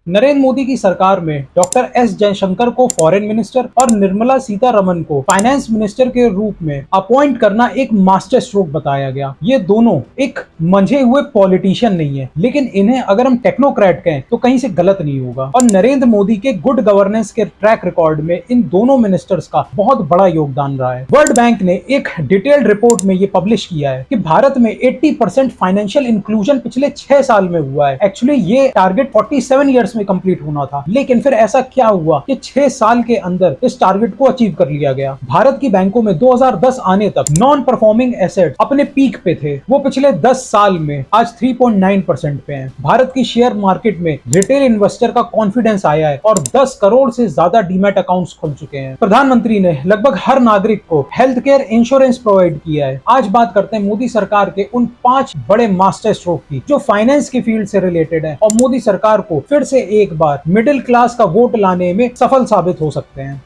नरेंद्र मोदी की सरकार में डॉक्टर एस जयशंकर को फॉरेन मिनिस्टर और निर्मला सीतारमन को फाइनेंस मिनिस्टर के रूप में अपॉइंट करना एक मास्टर स्ट्रोक बताया गया। ये दोनों एक मंझे हुए पॉलिटिशियन नहीं है, लेकिन इन्हें अगर हम टेक्नोक्रेट कहें तो कहीं से गलत नहीं होगा। और नरेंद्र मोदी के गुड गवर्नेंस के ट्रैक रिकॉर्ड में इन दोनों मिनिस्टर्स का बहुत बड़ा योगदान रहा है। वर्ल्ड बैंक ने एक डिटेल्ड रिपोर्ट में ये पब्लिश किया है कि भारत में 80% फाइनेंशियल इंक्लूजन पिछले 6 साल में हुआ है। एक्चुअली ये टारगेट 47 ईयर्स में कंप्लीट होना था, लेकिन फिर ऐसा क्या हुआ कि 6 साल के अंदर इस टारगेट को अचीव कर लिया गया। भारत की बैंकों में 2010 आने तक नॉन परफॉर्मिंग एसेट अपने पीक पे थे, वो पिछले 10 साल में आज 3.9% पे हैं। भारत की शेयर मार्केट में रिटेल इन्वेस्टर का कॉन्फिडेंस आया है और 10 करोड़ से ज्यादा डीमैट अकाउंट्स खुल चुके हैं। प्रधानमंत्री ने लगभग हर नागरिक को हेल्थ केयर इंश्योरेंस प्रोवाइड किया है। आज बात करते हैं मोदी सरकार के उन 5 बड़े मास्टर स्ट्रोक की जो फाइनेंस की फील्ड से रिलेटेड है और मोदी सरकार को फिर से एक बार मिडिल क्लास का वोट लाने में सफल साबित हो सकते हैं।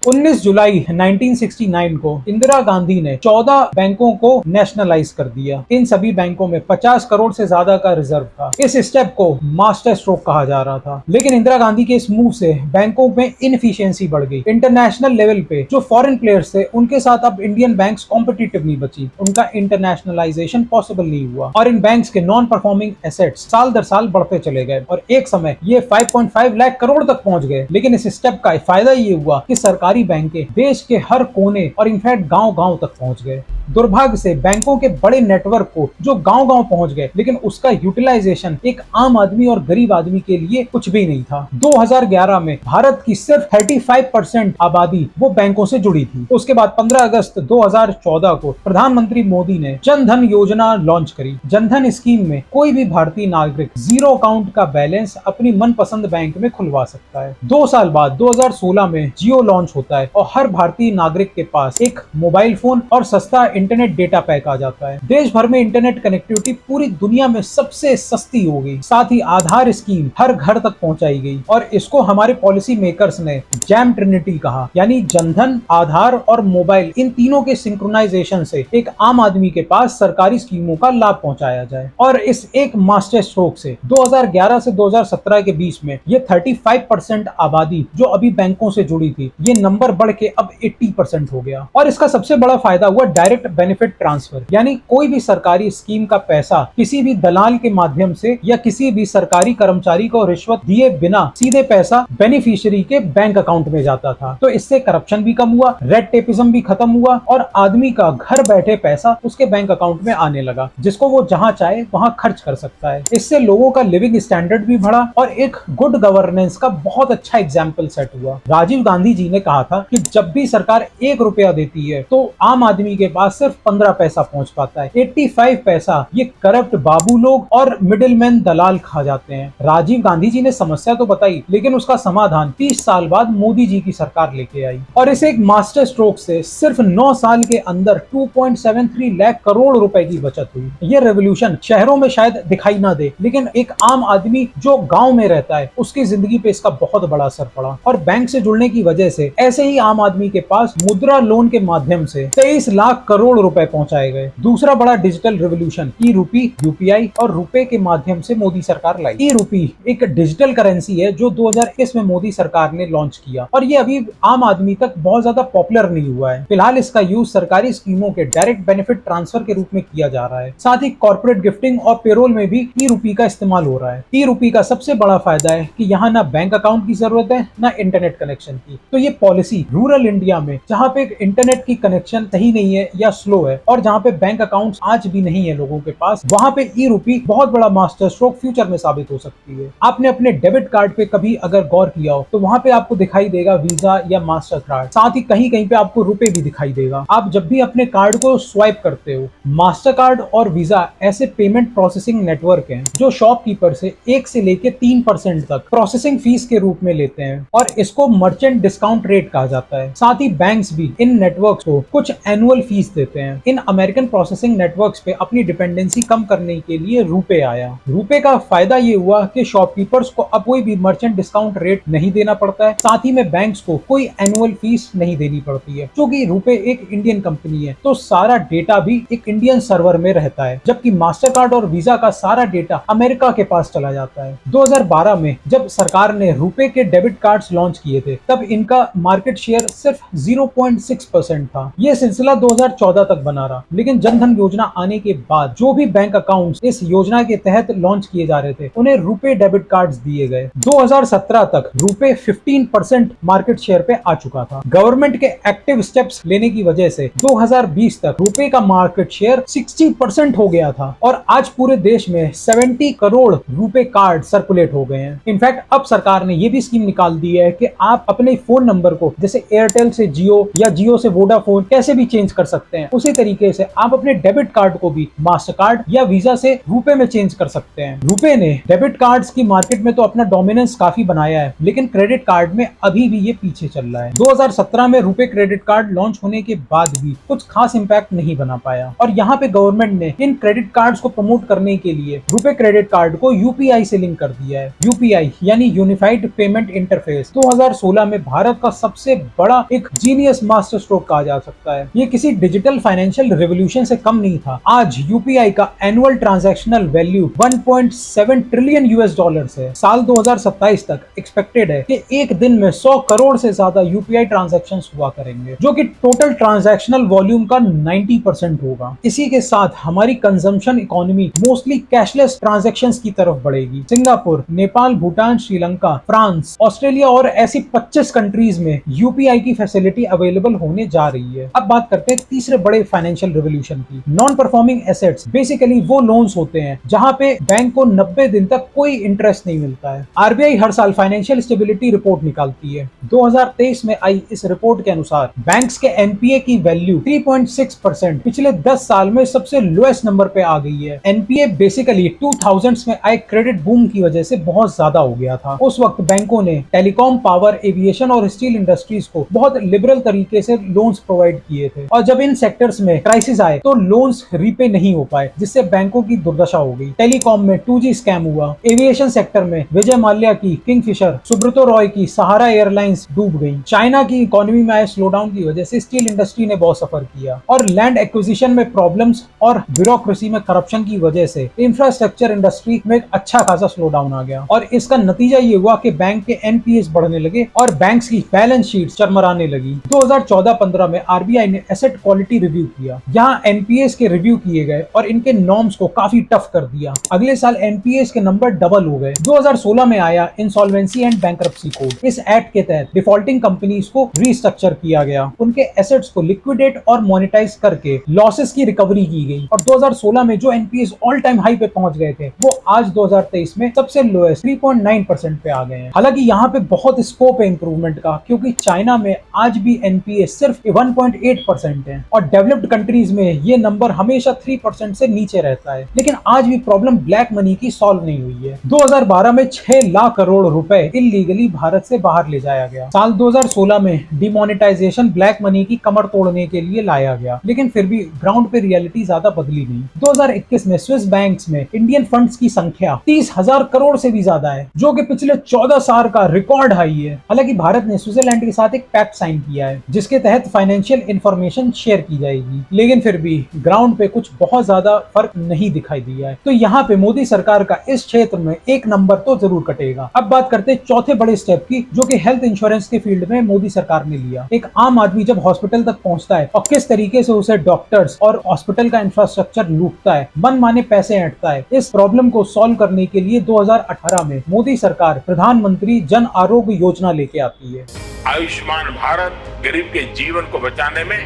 19 जुलाई 1969 को इंदिरा गांधी ने 14 बैंकों को नेशनलाइज कर दिया। इन सभी बैंकों में 50 करोड़ से ज्यादा का रिजर्व था। इस स्टेप को मास्टर स्ट्रोक कहा जा रहा था, लेकिन इंदिरा गांधी के इस मूव से बैंकों में इनएफिशिएंसी बढ़ गई। इंटरनेशनल लेवल पे जो फॉरेन प्लेयर्स थे उनके साथ अब इंडियन बैंक्स कॉम्पिटिटिव नहीं बची, उनका इंटरनेशनलाइजेशन पॉसिबल नहीं हुआ और इन बैंक्स के नॉन परफॉर्मिंग एसेट्स साल दर साल बढ़ते चले गए और एक समय ये 5.5 लाख करोड़ तक पहुंच गए। लेकिन इस स्टेप का फायदा ये हुआ कि सरकारी बैंकें देश के हर कोने और इनफैक्ट गांव-गांव तक पहुंच गए। दुर्भाग्य से बैंकों के बड़े नेटवर्क को जो गांव-गांव पहुंच गए, लेकिन उसका यूटिलाइजेशन एक आम आदमी और गरीब आदमी के लिए कुछ भी नहीं था। 2011 में भारत की सिर्फ 35% आबादी वो बैंकों से जुड़ी थी। उसके बाद 15 अगस्त 2014 को प्रधानमंत्री मोदी ने जन धन योजना लॉन्च करी। जन धन स्कीम में कोई भी भारतीय नागरिक जीरो अकाउंट का बैलेंस अपनी मनपसंद बैंक में खुलवा सकता है। 2 साल बाद 2016 में जियो लॉन्च होता है और हर भारतीय नागरिक के पास एक मोबाइल फोन और सस्ता इंटरनेट डेटा पैक आ जाता है। देश भर में इंटरनेट कनेक्टिविटी पूरी दुनिया में सबसे सस्ती हो गई। साथ ही आधार स्कीम हर घर तक पहुंचाई गई और इसको हमारे पॉलिसी मेकर्स ने जैम ट्रिनिटी कहा, यानी जनधन, आधार और मोबाइल, इन तीनों के सिंक्रोनाइजेशन से एक आम आदमी के पास सरकारी स्कीमों का लाभ पहुंचाया जाए। और इस एक मास्टर स्ट्रोक से 2011 से 2017 के बीच में ये 35% आबादी जो अभी बैंकों से जुड़ी थी, ये नंबर बढ़ के अब 80% हो गया। और इसका सबसे बड़ा फायदा हुआ डायरेक्ट बेनिफिट ट्रांसफर, यानी कोई भी सरकारी स्कीम का पैसा किसी भी दलाल के माध्यम से या किसी भी सरकारी कर्मचारी को रिश्वत दिए बिना सीधे पैसा बेनिफिशियरी के बैंक अकाउंट में जाता था। तो इससे करप्शन भी कम हुआ, रेड टेपिज्म भी खत्म हुआ और आदमी का घर बैठे पैसा उसके बैंक अकाउंट में आने लगा, जिसको वो जहां चाहे वहां खर्च कर सकता है। इससे लोगों का लिविंग स्टैंडर्ड भी बढ़ा और एक गुड गवर्नेंस का बहुत अच्छा एग्जाम्पल सेट हुआ। राजीव गांधी जी ने कहा था कि जब भी सरकार 1 रुपया देती है तो आम आदमी के पास सिर्फ 15 पैसा पहुंच पाता है। 85 पैसा ये करप्ट बाबू लोग और मिडिलमैन दलाल खा जाते हैं। राजीव गांधी जी ने समस्या तो बताई, लेकिन उसका समाधान 30 साल बाद मोदी जी की सरकार लेके आई और इस एक मास्टर स्ट्रोक से सिर्फ 9 साल के अंदर 2.73 लाख करोड़ रुपए की बचत हुई। ये रेवोल्यूशन शहरों में शायद दिखाई ना दे, लेकिन एक आम आदमी जो गांव में रहता है उसकी जिंदगी पे इसका बहुत बड़ा असर पड़ा। और बैंक से जुड़ने की वजह से ऐसे ही आम आदमी के पास मुद्रा लोन के माध्यम से 23 लाख करोड़ रुपए पहुंचाए गए। दूसरा बड़ा डिजिटल रिवोल्यूशन ई रूपी, यूपीआई और रुपए के माध्यम से मोदी सरकार लाई। ई रूपी एक डिजिटल करेंसी है जो 2021 में मोदी सरकार ने लॉन्च किया और ये अभी आम आदमी तक बहुत ज्यादा पॉपुलर नहीं हुआ है। फिलहाल इसका यूज सरकारी स्कीमों के डायरेक्ट बेनिफिट ट्रांसफर के रूप में किया जा रहा है। साथ ही कॉर्पोरेट गिफ्टिंग और पेरोल में भी ई रूपी का इस्तेमाल हो रहा है। ई रूपी का सबसे बड़ा फायदा है कि यहाँ ना बैंक अकाउंट की जरूरत है ना इंटरनेट कनेक्शन की। तो ये पॉलिसी रूरल इंडिया में जहाँ पे इंटरनेट की कनेक्शन सही नहीं है या स्लो है और जहाँ पे बैंक अकाउंट्स आज भी नहीं है लोगों के पास, वहाँ पे ई रूपी बहुत बड़ा मास्टर स्ट्रोक फ्यूचर में साबित हो सकती है। आपने अपने डेबिट कार्ड पे कभी अगर गौर किया हो तो वहाँ पे आपको दिखाई देगा वीजा या मास्टर कार्ड, साथ ही कहीं कहीं पे आपको रुपए भी दिखाई देगा। आप जब भी अपने कार्ड को स्वाइप करते हो, मास्टर कार्ड और वीजा ऐसे पेमेंट प्रोसेसिंग नेटवर्क हैं जो शॉपकीपर से 1 से लेके 3% तक प्रोसेसिंग फीस के रूप में लेते हैं और इसको मर्चेंट डिस्काउंट रेट कहा जाता है। साथ ही बैंक्स भी इन नेटवर्क को कुछ एनुअल फीस देते हैं। इन अमेरिकन प्रोसेसिंग नेटवर्क्स पे अपनी डिपेंडेंसी कम करने के लिए रुपे आया। रुपे का फायदा ये हुआ कि शॉपकीपर्स को अब कोई भी मर्चेंट डिस्काउंट रेट नहीं देना पड़ता है, साथ ही में बैंक्स को कोई एनुअल फीस नहीं देनी पड़ती है। क्योंकि रुपे एक इंडियन कंपनी है तो सारा डेटा भी एक इंडियन सर्वर में रहता है, जबकि मास्टर कार्ड और वीजा का सारा डेटा अमेरिका के पास चला जाता है। 2012 में जब सरकार ने रुपे के डेबिट कार्ड्स लॉन्च किए थे तब इनका मार्केट शेयर सिर्फ 0.6% था। यह सिलसिला 2014 तक बना रहा, लेकिन जनधन योजना आने के बाद जो भी बैंक अकाउंट्स इस योजना के तहत लॉन्च किए जा रहे थे उन्हें रुपे डेबिट कार्ड्स दिए गए। 2017 तक रुपे 15% मार्केट शेयर पे आ चुका था। गवर्नमेंट के एक्टिव स्टेप्स लेने की वजह से 2020 तक रुपे का मार्केट शेयर 60% हो गया था और आज पूरे देश में 70 करोड़ रुपे कार्ड सर्कुलेट हो गए हैं। इनफैक्ट अब सरकार ने यह भी स्कीम निकाल दी है कि आप अपने फोन नंबर को जैसे एयरटेल से जियो या जियो से वोडाफोन कैसे भी चेंज कर सकते हैं, उसी तरीके से आप अपने डेबिट कार्ड को भी मास्टर कार्ड या वीजा से रुपे में चेंज कर सकते हैं। रुपे ने डेबिट कार्ड्स की मार्केट में तो अपना डोमिनेंस काफी बनाया है, लेकिन क्रेडिट कार्ड में अभी भी ये पीछे चल रहा है। 2017 में रुपे क्रेडिट कार्ड लॉन्च होने के बाद भी कुछ खास इंपैक्ट नहीं बना पाया और यहाँ पे गवर्नमेंट ने इन क्रेडिट कार्ड्स को प्रमोट करने के लिए रुपे क्रेडिट कार्ड को यूपीआई से लिंक कर दिया है। यूपीआई यानी यूनिफाइड पेमेंट इंटरफेस 2016 में भारत का सबसे बड़ा एक जीनियस मास्टर स्ट्रोक कहा जा सकता है। ये किसी डिजिटल फाइनेंशियल रिवॉल्यूशन से कम नहीं था। आज यूपीआई का annual transactional value 1.7 trillion US dollars है। साल 2027 तक एक्सपेक्टेड है कि एक दिन में 100 करोड़ से ज्यादा यूपीआई ट्रांजैक्शंस हुआ करेंगे, जो कि टोटल ट्रांजैक्शनल वॉल्यूम का 90% होगा। इसी के साथ हमारी consumption economy mostly cashless transactions की तरफ बढ़ेगी। Singapore, Nepal, Bhutan, Sri Lanka, France, Australia और ऐसी 25 कंट्रीज में यूपीआई की फैसिलिटी अवेलेबल होने जा रही है। अब बात करते हैं तीसरे बड़े फाइनेंशियल रिवॉल्यूशन की। नॉन परफॉर्मिंग एसेट्स बेसिकली वो लोन्स होते हैं जहां पे बैंक को 90 दिन तक कोई इंटरेस्ट नहीं मिलता है। आरबीआई हर साल फाइनेंशियल स्टेबिलिटी रिपोर्ट निकालती है। 2023 में आई इस रिपोर्ट के अनुसार बैंक्स के एनपीए की वैल्यू 3.6% पिछले 10 साल में सबसे लोएस्ट नंबर पे आ गई है। एनपीए बेसिकली 2000s में आए क्रेडिट बूम की वजह से बहुत ज्यादा हो गया था। उस वक्त बैंकों ने टेलीकॉम, पावर, एविएशन और स्टील इंडस्ट्रीज को बहुत लिबरल तरीके से लोन्स प्रोवाइड किए थे और जब इन सेक्टर्स में क्राइसिस आए तो लोन्स रीपे नहीं हो पाए, जिससे बैंकों की दुर्दशा हो गई। टेलीकॉम में 2G स्कैम हुआ, एविएशन सेक्टर में विजय माल्या की किंगफिशर, सुब्रतो रॉय की सहारा एयरलाइंस डूब गई। चाइना की इकोनॉमी में आए स्लोडाउन की वजह से स्टील इंडस्ट्री ने बहुत सफर किया और लैंड एक्विजिशन में प्रॉब्लम्स और ब्यूरोक्रेसी में करप्शन की वजह से इंफ्रास्ट्रक्चर इंडस्ट्री में अच्छा खासा स्लोडाउन आ गया और इसका नतीजा ये हुआ कि बैंक के एनपीएस बढ़ने लगे और बैंक्स की बैलेंस शीट चरमराने लगी। 2014-15 में आरबीआई ने एसेट क्वालिटी रिव्यू किया। यहाँ एनपीएस के रिव्यू किए गए और इनके नॉर्म्स को काफी टफ कर दिया। अगले साल एनपीएस के नंबर डबल हो गए। 2016 में आया इंसॉल्वेंसी एंड बैंक्रप्सी कोड। इस एक्ट के तहत डिफॉल्टिंग कंपनीज को रीस्ट्रक्चर किया गया, उनके एसेट्स को लिक्विडेट और मोनेटाइज करके लॉसेस की रिकवरी की गई और 2016 में जो एनपीएस ऑल टाइम हाई पे पहुंच गए थे वो आज 2023 में सबसे लोएस्ट 3.9% पे आ गए हैं। हालांकि यहाँ पे बहुत स्कोप है इंप्रूवमेंट का, क्योंकि चाइना में आज भी एनपीएस सिर्फ 1.8% है और डेवलप्ड कंट्रीज में ये नंबर हमेशा 3% से नीचे रहता है। लेकिन आज भी प्रॉब्लम ब्लैक मनी की सॉल्व नहीं हुई है। 2012 में 6 लाख करोड़ रुपए इलीगली भारत से बाहर ले जाया गया। साल 2016 में डिमोनेटाइजेशन ब्लैक मनी की कमर तोड़ने के लिए लाया गया, लेकिन फिर भी ग्राउंड पे रियलिटी ज्यादा बदली नहीं। 2021 में स्विस बैंक्स में इंडियन फंड्स की संख्या 30,000 करोड़ से भी ज्यादा है, जो कि पिछले 14 साल का रिकॉर्ड हाई है। हालांकि भारत ने स्विट्जरलैंड के साथ एक पैक्ट साइन किया है जिसके तहत फाइनेंशियल इंफॉर्मेशन शेयर की जाएगी, लेकिन फिर भी ग्राउंड पे कुछ बहुत ज्यादा फर्क नहीं दिखाई दिया है। तो यहाँ पे मोदी सरकार का इस क्षेत्र में एक नंबर तो जरूर कटेगा। अब बात करते हैं चौथे बड़े स्टेप की, जो कि हेल्थ इंश्योरेंस के फील्ड में मोदी सरकार ने लिया। एक आम आदमी जब हॉस्पिटल तक पहुंचता है और किस तरीके से उसे डॉक्टर्स और हॉस्पिटल का इंफ्रास्ट्रक्चर लूटता है, मनमाने पैसे ऐंठता है, इस प्रॉब्लम को सॉल्व करने के लिए 2018 में मोदी सरकार प्रधानमंत्री जन आरोग्य योजना लेके आती है। आयुष्मान भारत गरीब के जीवन को बचाने में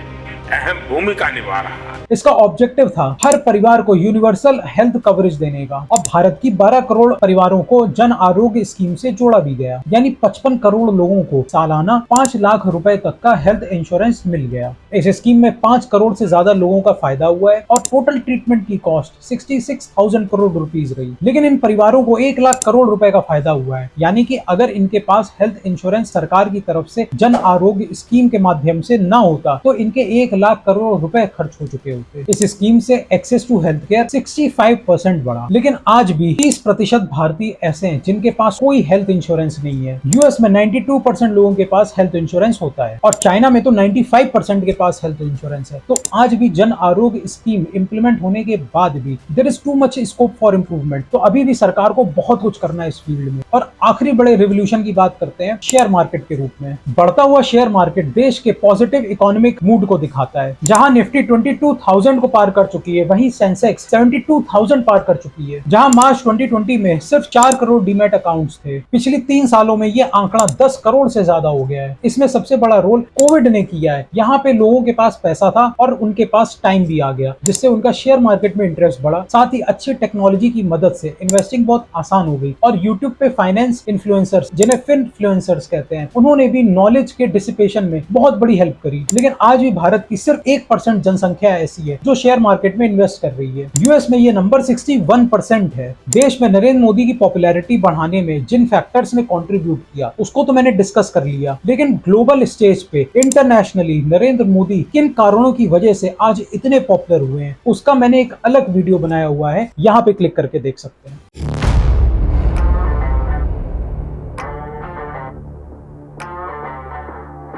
अहम भूमिका निभा रहा है। इसका ऑब्जेक्टिव था हर परिवार को यूनिवर्सल हेल्थ कवरेज देने का और भारत की 12 करोड़ परिवारों को जन आरोग्य स्कीम से जोड़ा भी गया, यानी 55 करोड़ लोगों को सालाना 5 लाख रुपए तक का हेल्थ इंश्योरेंस मिल गया। इस स्कीम में 5 करोड़ से ज्यादा लोगों का फायदा हुआ है और टोटल ट्रीटमेंट की कॉस्ट 66,000 करोड़ रुपीज रही। लेकिन इन परिवारों को 1 लाख करोड़ रुपए का फायदा हुआ है, यानी कि अगर इनके पास हेल्थ इंश्योरेंस सरकार की तरफ से जन आरोग्य स्कीम के माध्यम से न होता तो इनके 1 लाख करोड़ रुपए खर्च हो चुके होते। इस स्कीम से एक्सेस टू हेल्थ केयर 65% बढ़ा। लेकिन आज भी 30% भारतीय ऐसे हैं जिनके पास कोई हेल्थ इंश्योरेंस नहीं है। यूएस में 92% लोगों के पास हेल्थ इंश्योरेंस होता है और चाइना में तो 95% के पास हेल्थ इंश्योरेंस है। तो आज भी जन आरोग्य स्कीम इंप्लीमेंट होने के बाद भी there is too much scope for improvement. तो अभी भी सरकार को बहुत कुछ करना है इस फील्ड में। और आखिरी बड़े रिवोल्यूशन की बात करते हैं शेयर मार्केट के रूप में। बढ़ता हुआ शेयर मार्केट देश के पॉजिटिव इकोनॉमिक मूड को दिखाता है। जहां निफ्टी 22,000 को पार कर चुकी है, वहीं सेंसेक्स 72,000 पार कर चुकी है। जहां मार्च 2020 में सिर्फ 4 करोड़ डीमैट अकाउंट्स थे, पिछली 3 सालों में ये आंकड़ा 10 करोड़ से ज्यादा हो गया है। इसमें सबसे बड़ा रोल कोविड ने किया है। यहाँ पे लोगों के पास पैसा था और उनके पास टाइम भी आ गया, जिससे उनका शेयर मार्केट में इंटरेस्ट बढ़ा। साथ ही अच्छी टेक्नोलॉजी की मदद से इन्वेस्टिंग बहुत आसान हो गई। और यूट्यूब पे फाइनेंस इन्फ्लुएंसर्स, जिन्हें फिनफ्लुएंसर्स कहते हैं, उन्होंने भी नॉलेज के डिसिपेशन में बहुत बड़ी हेल्प करी। लेकिन आज भी भारत की सिर्फ 1% जनसंख्या ऐसी है जो शेयर मार्केट में इन्वेस्ट कर रही है। यूएस में ये नंबर 61% है। देश में नरेंद्र मोदी की पॉपुलैरिटी बढ़ाने में जिन फैक्टर्स ने कंट्रीब्यूट किया उसको तो मैंने डिस्कस कर लिया, लेकिन ग्लोबल स्टेज पे इंटरनेशनली नरेंद्र मोदी किन कारणों की वजह से आज इतने पॉपुलर हुए हैं उसका मैंने एक अलग वीडियो बनाया हुआ है, यहाँ पे क्लिक करके देख सकते हैं।